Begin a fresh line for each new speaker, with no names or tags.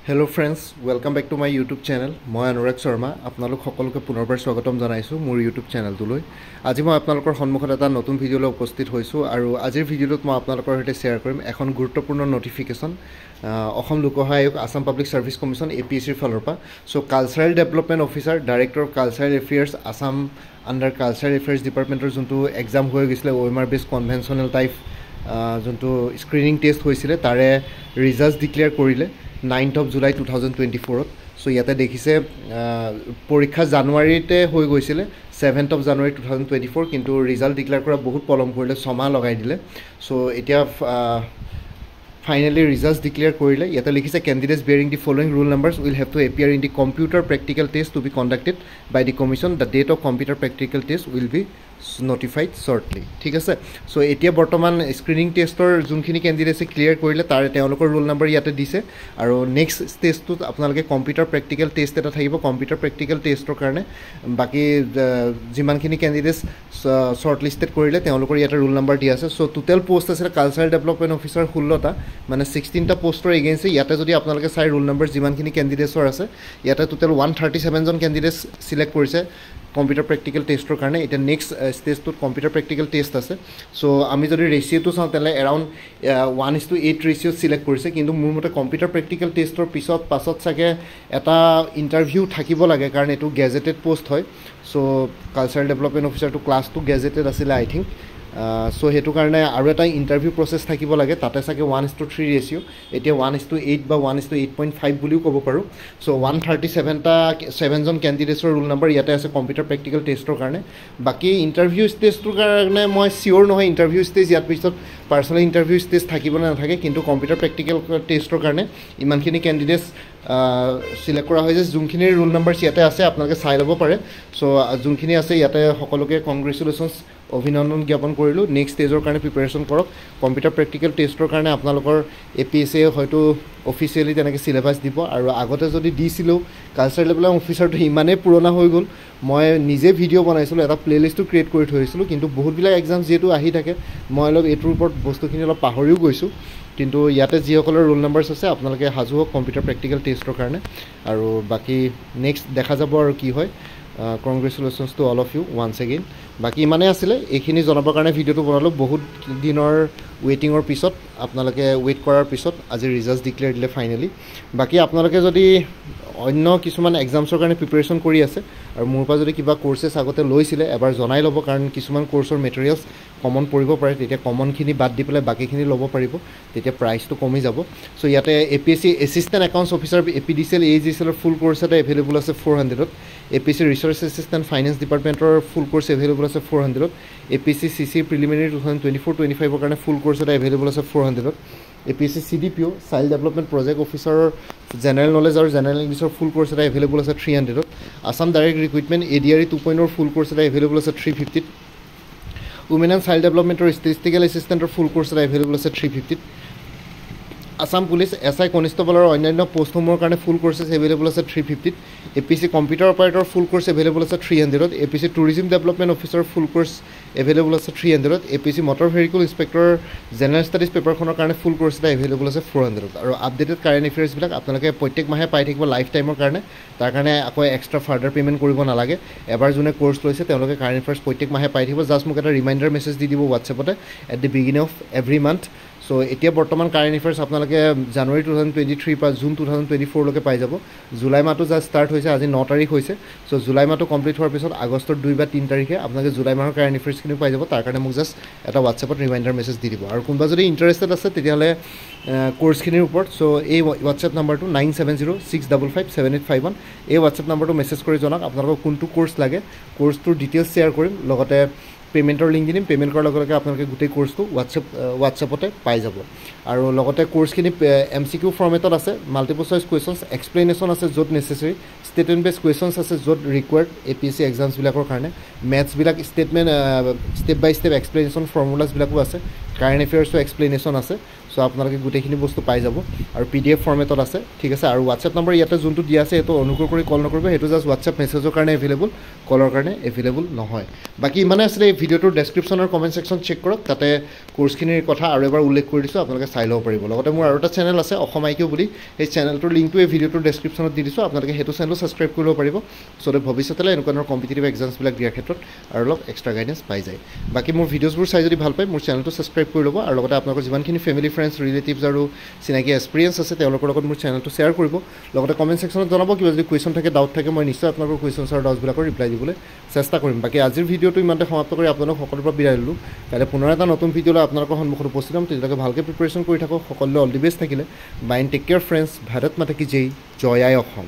Hello friends, welcome back to my YouTube channel. মই অনুৰাগ শৰ্মা আপোনালোক সকলোকে পুনৰবাৰ স্বাগতম জনাইছো মোৰ YouTube চেনেলটোলৈ। আজি মই আপোনালোকৰ সন্মুখত এটা নতুন ভিডিঅ'লৈ উপস্থিত হৈছো আৰু আজিৰ ভিডিঅ'টোত মই আপোনালোকৰ সৈতে শ্বেয়াৰ কৰিম এখন গুৰুত্বপূৰ্ণ নটিফিকেশন অসম লোকসেৱা আয়োগ আসাম পাব্লিক সাৰ্ভিস কমিশন APSCৰ ফালৰ পৰা। So cultural development officer director of cultural affairs Assam under cultural affairs ডিপাৰ্টমেন্টৰ যোনটো এক্সাম হৈ গৈছিল OMR বেস কনভেনশনাল টাইপ যোনটো স্ক্ৰিনিং টেষ্ট হৈছিল তাৰে ৰিজাল্টস ডিক্লেয়াৰ কৰিলে 9th of July 2024 সো ইয়াতে দেখিছে পৰীক্ষা জানুৱাৰীতে হৈ গৈছিল 7th of January 2024 কিন্তু ৰিজাল্ট ডিক্লেয়াৰ কৰা বহুত পলম কৰিলে 6 মাহ লগাই দিলে সো এতিয়া finally results declare korile yata likhise candidates bearing the following rule numbers will have to appear in the computer practical test to be conducted by the commission. The date of computer practical test will be notified shortly. ঠিক আছে so এতিয়া বৰ্তমান screening টেষ্টৰ যোনখিনি ক্যান্ডিডেটে clear কৰিলে তাৰ তেওঁলোকৰ roll number ইয়াতে দিছে আৰু নেক্সট টেষ্টটো আপোনালোকে কম্পিউটাৰ প্ৰেক্টিকেল টেষ্ট এটা থাকিব কম্পিউটাৰ প্ৰেক্টিকেল টেষ্টৰ কাৰণে বাকি যিমানখিনি ক্যান্ডিডেটস শৰ্টলিস্টেড কৰিলে তেওঁলোকৰ ইয়াতে ৰোল নম্বৰ দিয়া আছে সো টোটাল পোষ্ট আছে কালচাৰেল ডেভেলপমেন্ট অফিচাৰ 16টা মানে 16টা পোষ্টৰ এগেইনষ্ট ইয়াতে যদি আপোনালোকে চাই ৰোল নম্বৰ যিমানখিনি ক্যান্ডিডেটছৰ আছে ইয়াতে টোটাল 137 জন ক্যান্ডিডেটস সিলেক্ট কৰিছে কম্পিউটাৰ প্ৰেক্টিকেল টেষ্টৰ কাৰণে এটা নেক্সট ষ্টেজটোত কম্পিউটাৰ প্ৰেক্টিকেল টেষ্ট আছে সো আমি যদি ৰেশিওটো চাওঁ তেলে এৰাউণ্ড 1:8 ৰেশিও সিলেক্ট কৰিছে কিন্তু মোৰ মতে কম্পিউটাৰ প্ৰেক্টিকেল টেষ্টৰ পাছত চাগে এটা ইন্টাৰভিউ থাকিব লাগে কাৰণ এটো গেজেটেড পোষ্ট হয় সো কালচাৰেল ডেভেলপমেন্ট অফিচাৰটো ক্লাছ 2 গেজেটেড আছিল আই থিংক সো হেতু কাৰণে আৰু এটা ইন্টাৰভিউ প্ৰসেস থাকিব লাগে তাতে চাগে 1:3 ৰেশিও এতিয়া 1:8 বা 1:8.5 বুলিও ক'ব পাৰো সো 137টা 7 জন ক্যান্ডিডেটছৰ ৰোল নম্বৰ ইয়াতে আছে কম্পিউটাৰ প্ৰেক্টিকেল টেষ্টৰ কাৰণে বাকি ইন্টাৰভিউ ষ্টেজটোৰ কাৰণে মই সিওৰ নহয় ইন্টাৰভিউ ষ্টেজ ইয়াত পিছত পাৰ্সোনাল ইন্টাৰভিউ ষ্টেজ থাকিব না নাথাকে কিন্তু কম্পিউটাৰ প্ৰেক্টিকেল টেষ্টৰ কাৰণে ইমানখিনি ক্যান্ডিডেটস সিলেক্ট কৰা হৈছে যোনখিনি ৰোল নম্বৰ ইয়াতে আছে আপোনালোকে চাই ল'ব পাৰে সো যোনখিনি আছে ইয়াতে সকলোকে কংগ্ৰেচুলেশনস অভিনন্দন জ্ঞাপন কৰিলো নেক্সট ষ্টেজৰ কাৰণে প্ৰিপাৰেচন কৰক কম্পিউটাৰ প্ৰেক্টিকেল টেষ্টৰ কাৰণে আপোনালোকৰ APSC হয়তো অফিচিয়ালি তেনেকৈ সিলেবাস দিব আৰু আগতে যদি দিছিলো কালচাৰেল লেভেলৰ অফিচাৰটো ইমানে পুৰণা হৈ গ'ল মই নিজে ভিডিঅ' বনাইছিলো এটা প্লেলিষ্টটো ক্ৰিয়েট কৰি থৈছিলো কিন্তু বহুতবিলাক এক্সাম যেহেতু আহি থাকে মই অলপ এটোৰ ওপৰত বস্তুখিনি অলপ পাহৰিও গৈছো কিন্তু ইয়াতে যিসকলৰ ৰোল নম্বৰছ আছে আপোনালোকে হাজু হওক কম্পিউটাৰ প্ৰেক্টিকেল টেষ্টৰ কাৰণে আৰু বাকি নেক্সট দেখা যাব আৰু কি হয় congratulations to all of you once again বাকি ইমানে আছিল এইখিনি জনাবৰ কাৰণে ভিডিঅটো বনালো বহুত দিনৰ ওয়েটিংৰ পিছত আপোনালোকে ওয়েট কৰাৰ পিছত আজি ৰিজাল্টস ডিক্লেয়াৰ দিলে ফাইনালি বাকি আপোনালোকে যদি অন্য কিছুমান এক্সামছৰ কাৰণে প্ৰিপাৰেচন কৰি আছে আৰু মোৰ পৰা যদি কিবা কোৰ্सेছ আগতে লৈছিলে এবাৰ জনাই ল'ব কাৰণ কিছুমান কোৰ্ছৰ মেটেৰিয়েলছ কমন পৰিব পাৰে তেতিয়া কমনখিনি বাদ দি পেলাই বাকিখিনি ল'ব পাৰিব তেতিয়া প্ৰাইচটো কমি যাব সো ইয়াতে APSC assistant accounts officer APDCL AGCL ফুল কোৰ্ছ এটা এভেইলেবল আছে 400 APSC ৰিসাৰ্চ এসিস্ট্যান্ট ফাইনান্স ডিপাৰ্টমেন্টৰ ফুল কোৰ্ছ এভেইলেবল আছে 400 APSC CC প্ৰিলিমিনাৰী 2024-25 কাৰণে ফুল কোৰ্ছ এটা এভেইলেবল আছে 400 APSC CDPO child development project অফিচাৰৰ জেনাৰেল নলেজ আৰু জেনাৰেল ইংলিছৰ ফুল কোৰ্ছ এটা এভেইলেবল আছে 300 Assam direct recruitment ADRE 2.0 full course এটা এভেইলেবল আছে 350 Women and Child Development or Statistical Assistant or full course available as 350 Assam Police SI Constable or অন্যান্য post হোমৰ কাৰণে ফুল কোৰ্সেছ available আছে 350 APSC Computer Operator full course available আছে 300 APSC Tourism Development Officer full course available আছে 300 APSC Motor Vehicle Inspector General Studies paper খনৰ কাৰণে full course এটা available আছে 400 আৰু আপডেটেড কাৰেন্ট এফেয়াৰ্স বিলাক আপোনালোকে প্ৰত্যেক মাহে পাই থাকিব লাইফ টাইমৰ কাৰণে তাৰ কাৰণে আকৌ এক্সট্ৰা ফাৰ্ডাৰ পেমেন্ট কৰিব নালাগে এবাৰ যোনে কোৰ্স লৈছে তেওঁলোকে কাৰেন্ট এফেয়াৰ্স প্ৰত্যেক মাহে পাই থাকিব জাস্ট মোক এটা ৰিমাইন্ডাৰ মেছেজ দি দিব WhatsAppতে at the beginning of every month so এতিয়া বৰ্তমান কাৰেন্ট এফেয়াৰ্স আপোনালোকে জানুৱাৰী 2023 পৰা জুন 2024 লৈকে পাই যাব জুলাই মাহটো যা ষ্টাৰ্ট হৈছে আজি 9 তাৰিখ হৈছে সো জুলাই মাহটো কমপ্লিট হোৱাৰ পিছত আগষ্টৰ 2 বা 3 তাৰিখে আপোনালোকে জুলাই মাহৰ কাৰেন্ট এফেয়াৰ্স খিনি পাই যাব তাৰ কাৰণে মোক জাস্ট এটা WhatsAppত ৰিমাইন্ডাৰ মেছেজ দি দিব আৰু কোনবা যদি ইন্টাৰেষ্টেড আছে তেতিয়াহলে কোৰ্সখিনিৰ ওপৰত সো এই WhatsApp নম্বৰটো 9706557851 এই WhatsApp নম্বৰটো মেছেজ কৰি জনাওক আপোনালোকক কোনটো কোৰ্স লাগে কোৰ্সটোৰ ডিটেইলছ শেয়াৰ কৰিম লগতে পেমেন্টৰ লিংক দিম পেমেন্ট কৰাৰ লগে লগে আপোনালোকে গোটেই কোৰ্সটো WhatsAppতে পাই যাব আৰু লগতে কোৰ্সখিনি MCQ ফৰ্মেটত আছে মাল্টিপল চইচ কোৱেশ্চনছ এক্সপ্লেনেশ্যন আছে য'ত নেসেসাৰী স্টেটমেন্ট বেস কোৱেশ্চনছ আছে য'ত ৰিকোয়াৰ্ড APSC এক্সামছ বিলাকৰ কাৰণে ম্যাথছ বিলাক স্টেটমেন্ট স্টেপ বাই স্টেপ এক্সপ্লেনেশ্যন ফৰ্মুলাছ বিলাকো আছে কাৰেণ্ট এফেয়াৰ্ছৰ এক্সপ্লেনেশ্যন আছে চ' আপোনালোকে গোটেইখিনি বস্তু পাই যাব আৰু PDF ফৰ্মেটত আছে ঠিক আছে আৰু হোৱাটছএপ নম্বৰ ইয়াতে যোনটো দিয়া আছে সেইটো অনুগ্ৰহ কৰি কল নকৰিব সেইটো জাষ্ট হোৱাটছএপ মেছেজৰ কাৰণে এভেইলেবল কলৰ কাৰণে এভেইলেবল নহয় বাকী ইমানে আছিলে এই ভিডিঅ'টোৰ ডেছক্ৰিপশ্যন আৰু কমেণ্ট ছেকশ্যন চেক কৰক তাতে কোৰ্চখিনিৰ কথা আৰু এবাৰ উল্লেখ কৰি দিছোঁ আপোনালোকে চাই ল'ব পাৰিব লগতে মোৰ আৰু এটা চেনেল আছে অসম IQ বুলি সেই চেনেলটোৰ লিংকটো এই ভিডিঅ'টোৰ ডেছক্ৰিপশ্যনত দি দিছোঁ আপোনালোকে সেইটো চেনেলো ছাবস্ক্ৰাইব কৰি ল'ব পাৰিব চ' ভৱিষ্যতলৈ এনেকুৱা ধৰণৰ কম্পিটিটিভ এক্সামছবিলাক দিয়াৰ ক্ষেত্ৰত আৰু অলপ এক্সট্ৰা গাইডেঞ্চ পাই যায় বাকী মোৰ ভিডিঅ'ছবোৰ চাই যদি ভাল পায় মোৰ চেনেলটো ছাবস্ক্ৰাইব কৰি ল'ব আৰু লগতে আপোনালোকৰ যিমানখিনি ফেমিলি ফ্ৰেণ্ডছ ৰিলেটিভছ আৰু চিনাকি এক্সপিৰিয়েঞ্চ আছে তেওঁলোকৰ লগত মোৰ চেনেলটো শ্বেয়াৰ কৰিব লগতে কমেণ্ট ছেকশ্যনত জনাব কিবা যদি কুৱেশ্যন থাকে ডাউট থাকে মই নিশ্চয় আপোনালোকৰ কুৱেশ্যনছ আৰু ডাউটছবিলাকৰ ৰিপ্লাই দিবলৈ চেষ্টা কৰিম বাকী আজিৰ ভিডিঅ'টো ইমানতে সমাপ্ত কৰি আপোনালোক সকলোৰে পৰা বিদায় দিলোঁ কাইলৈ পুনৰ এটা নতুন ভিডিঅ'লৈ আপোনালোকৰ সন্মুখত উপস্থিত হ'ম তেতিয়ালৈকে ভালকৈ প্ৰিপেৰেশ্যন কৰি থাকক সকলোলৈ অল দি বেষ্ট থাকিলে বাইন টেক কেয়াৰ ফ্ৰেণ্ডছ ভাৰত মাতা কি জয় আই অসম